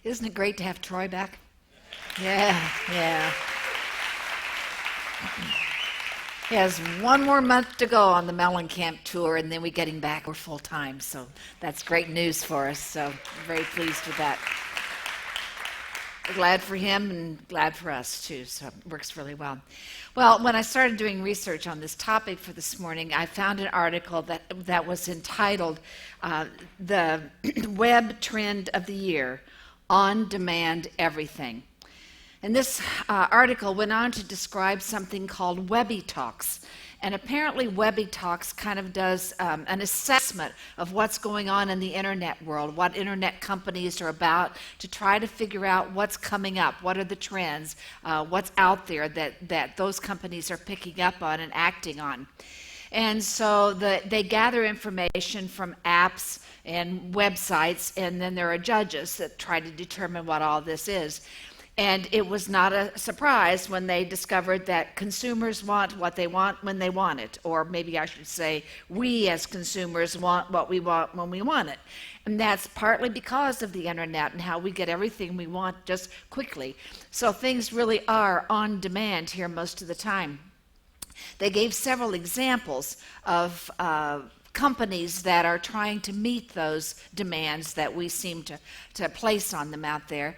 Isn't it great to have Troy back? Yeah, yeah. He has one more month to go on the Mellencamp tour, and then we get him back. We're full time, so that's great news for us. So very pleased with that. We're glad for him and glad for us too. So it works really well. Well, when I started doing research on this topic for this morning, I found an article that was entitled "The Web Trend of the Year: On-Demand Everything." And this article went on to describe something called Webby Talks. And apparently Webby Talks kind of does an assessment of what's going on in the internet world, what internet companies are about, to try to figure out what's coming up, what are the trends, what's out there that those companies are picking up on and acting on. And so they gather information from apps and websites, and then there are judges that try to determine what all this is. And it was not a surprise when they discovered that consumers want what they want when they want it. Or maybe I should say, we as consumers want what we want when we want it. And that's partly because of the internet and how we get everything we want just quickly. So things really are on demand here most of the time. They gave several examples of companies that are trying to meet those demands that we seem to place on them out there.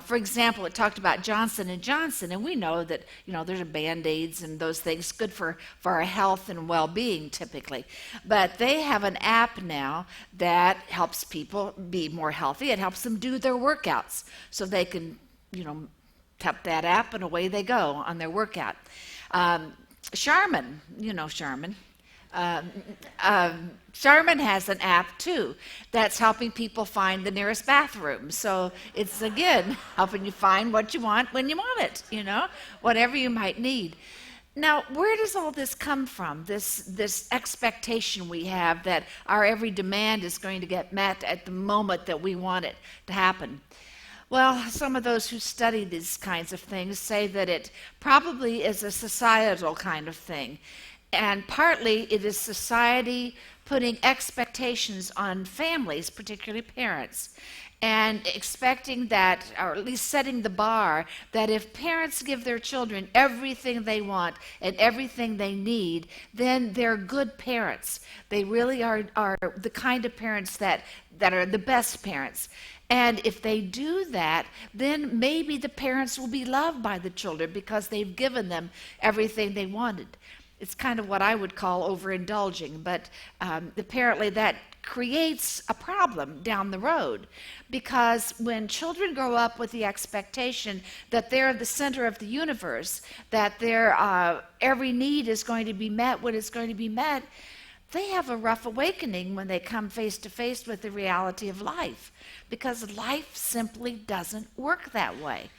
For example, it talked about Johnson & Johnson, and we know that there's Band-Aids and those things good for our health and well-being typically. But they have an app now that helps people be more healthy. It helps them do their workouts so they can, tap that app and away they go on their workout. Charmin, Charmin. Charmin has an app too that's helping people find the nearest bathroom. So it's again helping you find what you want when you want it, whatever you might need. Now, where does all this come from? This expectation we have that our every demand is going to get met at the moment that we want it to happen. Well, some of those who study these kinds of things say that it probably is a societal kind of thing. And partly it is society putting expectations on families, particularly parents, and expecting that, or at least setting the bar, that if parents give their children everything they want and everything they need, then they're good parents. They really are the kind of parents that are the best parents. And if they do that, then maybe the parents will be loved by the children because they've given them everything they wanted. It's kind of what I would call overindulging, but apparently that creates a problem down the road, because when children grow up with the expectation that they're the center of the universe, that their every need is going to be met when it's going to be met, they have a rough awakening when they come face to face with the reality of life, because life simply doesn't work that way.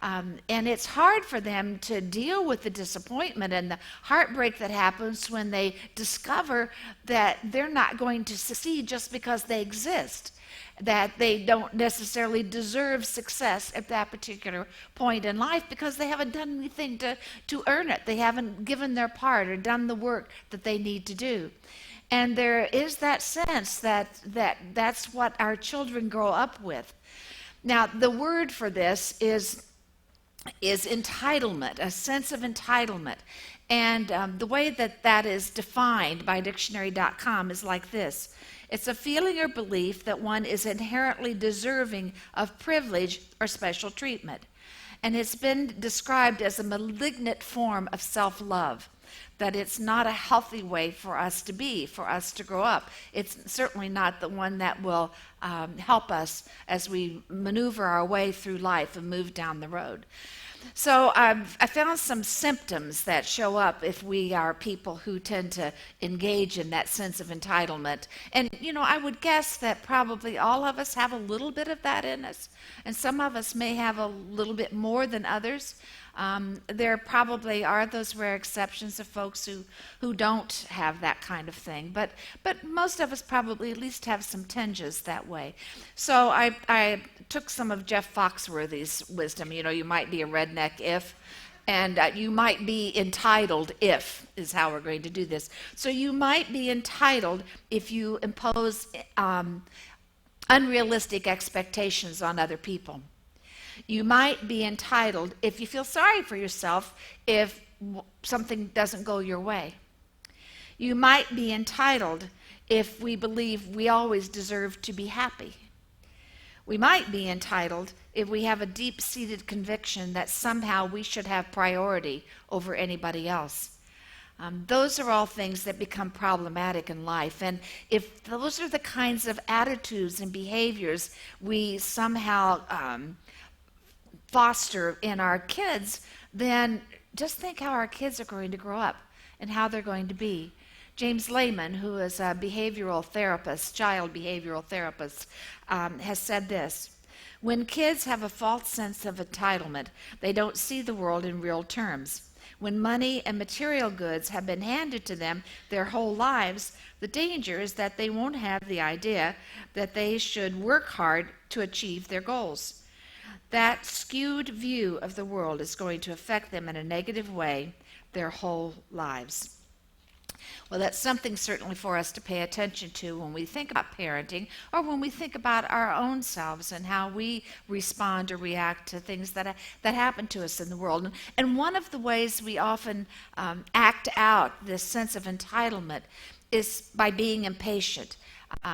And it's hard for them to deal with the disappointment and the heartbreak that happens when they discover that they're not going to succeed just because they exist, that they don't necessarily deserve success at that particular point in life because they haven't done anything to earn it. They haven't given their part or done the work that they need to do. And there is that sense that's what our children grow up with. Now, the word for this is entitlement, a sense of entitlement. And the way that is defined by dictionary.com is like this. It's a feeling or belief that one is inherently deserving of privilege or special treatment. And it's been described as a malignant form of self-love, that it's not a healthy way for us to be, for us to grow up. It's certainly not the one that will help us as we maneuver our way through life and move down the road. So I found some symptoms that show up if we are people who tend to engage in that sense of entitlement. And, I would guess that probably all of us have a little bit of that in us, and some of us may have a little bit more than others. There probably are those rare exceptions of folks who don't have that kind of thing, but most of us probably at least have some tinges that way. So I took some of Jeff Foxworthy's wisdom. You might be a redneck if, and you might be entitled if, is how we're going to do this. So you might be entitled if you impose unrealistic expectations on other people. You might be entitled if you feel sorry for yourself if something doesn't go your way. You might be entitled if we believe we always deserve to be happy. We might be entitled if we have a deep-seated conviction that somehow we should have priority over anybody else. Those are all things that become problematic in life. And if those are the kinds of attitudes and behaviors we somehow foster in our kids, then just think how our kids are going to grow up and how they're going to be. James Lehman, who is a behavioral therapist, child behavioral therapist, has said this: when kids have a false sense of entitlement, they don't see the world in real terms. When money and material goods have been handed to them their whole lives, the danger is that they won't have the idea that they should work hard to achieve their goals. That skewed view of the world is going to affect them in a negative way their whole lives. Well, that's something certainly for us to pay attention to when we think about parenting, or when we think about our own selves and how we respond or react to things that happen to us in the world. And one of the ways we often act out this sense of entitlement is by being impatient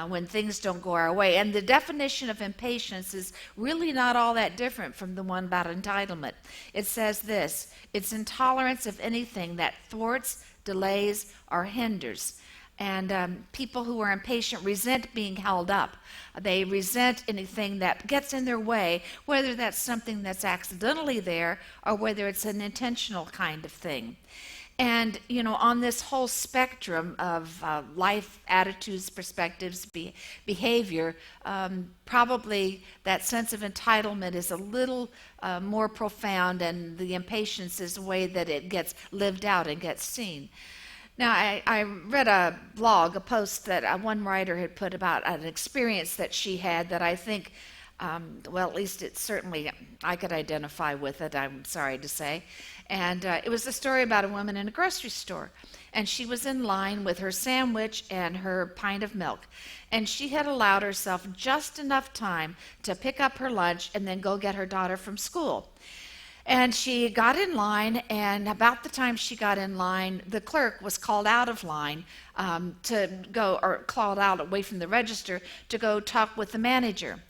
when things don't go our way. And the definition of impatience is really not all that different from the one about entitlement. It says this: it's intolerance of anything that thwarts, delays, or hinders. And people who are impatient resent being held up. They resent anything that gets in their way, whether that's something that's accidentally there or whether it's an intentional kind of thing. And, you know, on this whole spectrum of life, attitudes, perspectives, behavior, probably that sense of entitlement is a little more profound, and the impatience is the way that it gets lived out and gets seen. Now, I read a blog, a post that one writer had put about an experience that she had that I think, well, at least it certainly, I could identify with it, I'm sorry to say. And it was a story about a woman in a grocery store. And she was in line with her sandwich and her pint of milk. And she had allowed herself just enough time to pick up her lunch and then go get her daughter from school. And she got in line, and about the time she got in line, the clerk was called out of line to go, or called out away from the register to go talk with the manager.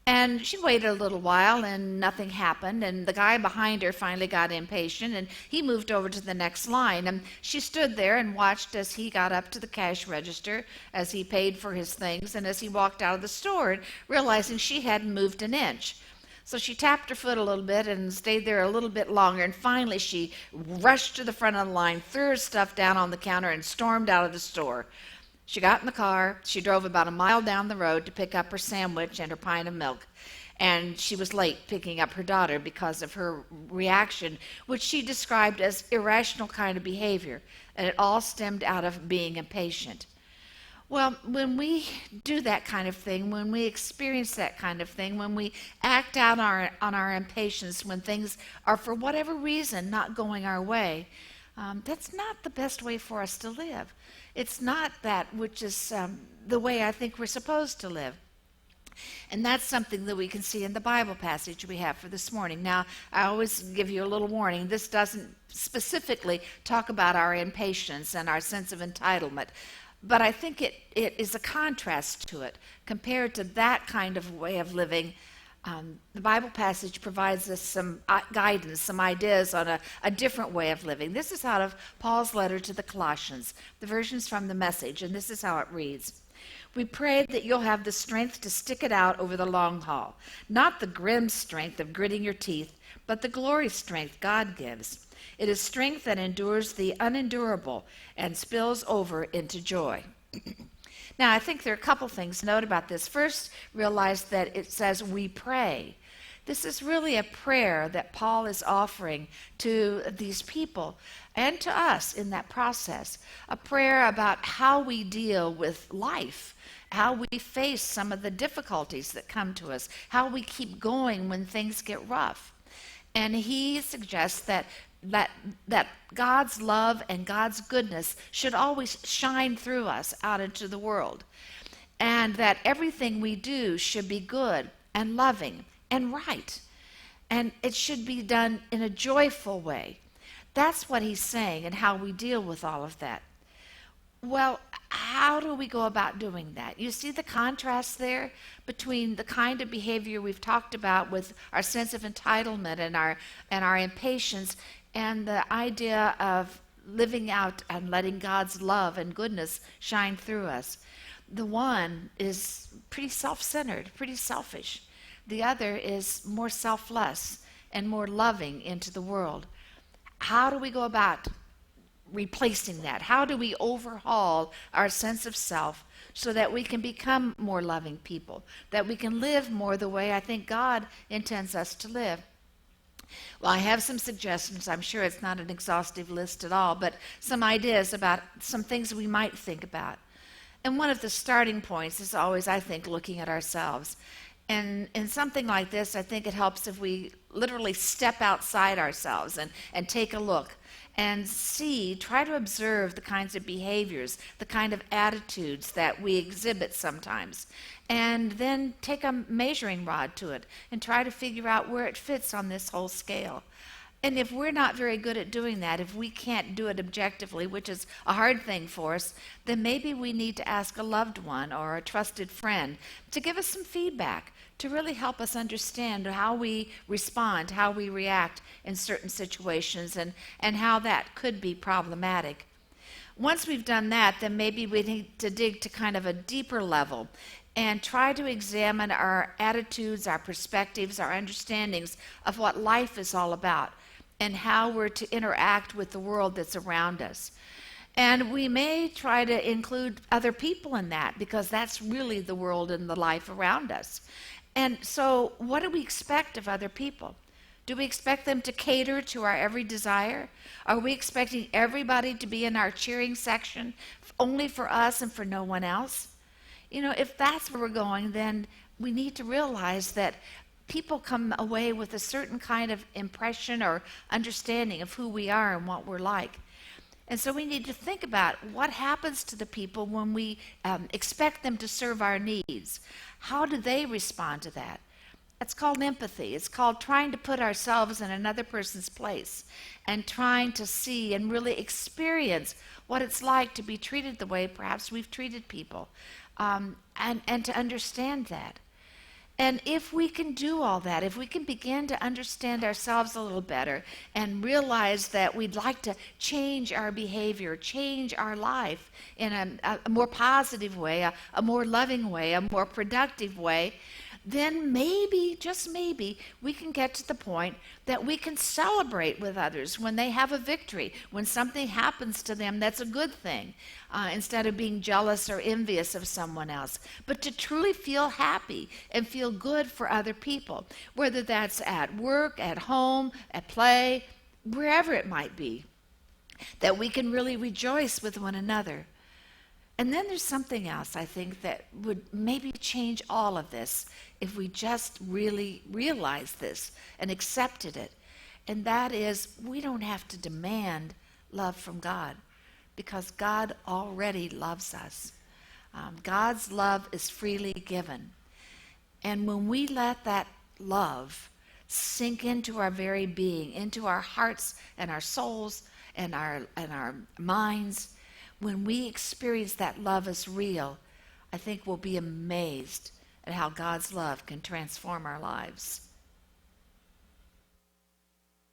And she waited a little while, and nothing happened, and the guy behind her finally got impatient, and he moved over to the next line. And she stood there and watched as he got up to the cash register, as he paid for his things, and as he walked out of the store, realizing she hadn't moved an inch. So she tapped her foot a little bit and stayed there a little bit longer, and finally she rushed to the front of the line, threw her stuff down on the counter, and stormed out of the store. She got in the car. She drove about a mile down the road to pick up her sandwich and her pint of milk. And she was late picking up her daughter because of her reaction, which she described as irrational kind of behavior. And it all stemmed out of being impatient. Well, when we do that kind of thing, when we experience that kind of thing, when we act out on our impatience, when things are for whatever reason not going our way, that's not the best way for us to live. It's not that which is the way I think we're supposed to live. And that's something that we can see in the Bible passage we have for this morning. Now, I always give you a little warning. This doesn't specifically talk about our impatience and our sense of entitlement, but I think it is a contrast to it compared to that kind of way of living. The Bible passage provides us some guidance, some ideas on a different way of living. This is out of Paul's letter to the Colossians. The version's from the Message, and this is how it reads. We pray that you'll have the strength to stick it out over the long haul, not the grim strength of gritting your teeth, but the glory strength God gives. It is strength that endures the unendurable and spills over into joy. Now, I think there are a couple things to note about this. First, realize that it says we pray. This is really a prayer that Paul is offering to these people and to us in that process. A prayer about how we deal with life, how we face some of the difficulties that come to us, how we keep going when things get rough. And he suggests that God's love and God's goodness should always shine through us out into the world, and that everything we do should be good and loving and right. And it should be done in a joyful way. That's what he's saying and how we deal with all of that. Well, how do we go about doing that? You see the contrast there between the kind of behavior we've talked about with our sense of entitlement and our impatience, and the idea of living out and letting God's love and goodness shine through us. The one is pretty self-centered, pretty selfish. The other is more selfless and more loving into the world. How do we go about replacing that? How do we overhaul our sense of self so that we can become more loving people, that we can live more the way I think God intends us to live? Well, I have some suggestions. I'm sure it's not an exhaustive list at all, but some ideas about some things we might think about. And one of the starting points is always, I think, looking at ourselves. And in something like this, I think it helps if we literally step outside ourselves and take a look and see, try to observe the kinds of behaviors, the kind of attitudes that we exhibit sometimes, and then take a measuring rod to it and try to figure out where it fits on this whole scale. And if we're not very good at doing that, if we can't do it objectively, which is a hard thing for us, then maybe we need to ask a loved one or a trusted friend to give us some feedback, to really help us understand how we respond, how we react in certain situations, and how that could be problematic. Once we've done that, then maybe we need to dig to kind of a deeper level and try to examine our attitudes, our perspectives, our understandings of what life is all about and how we're to interact with the world that's around us. And we may try to include other people in that, because that's really the world and the life around us. And so what do we expect of other people? Do we expect them to cater to our every desire? Are we expecting everybody to be in our cheering section only for us and for no one else? If that's where we're going, then we need to realize that people come away with a certain kind of impression or understanding of who we are and what we're like. And so we need to think about what happens to the people when we expect them to serve our needs. How do they respond to that? It's called empathy. It's called trying to put ourselves in another person's place and trying to see and really experience what it's like to be treated the way perhaps we've treated people, and to understand that. And if we can do all that, if we can begin to understand ourselves a little better and realize that we'd like to change our behavior, change our life in a more positive way, a more loving way, a more productive way, then maybe, just maybe, we can get to the point that we can celebrate with others when they have a victory, when something happens to them that's a good thing, instead of being jealous or envious of someone else. But to truly feel happy and feel good for other people, whether that's at work, at home, at play, wherever it might be, that we can really rejoice with one another. And then there's something else, I think, that would maybe change all of this if we just really realized this and accepted it. And that is, we don't have to demand love from God, because God already loves us. God's love is freely given. And when we let that love sink into our very being, into our hearts and our souls and our minds, when we experience that love as real, I think we'll be amazed at how God's love can transform our lives.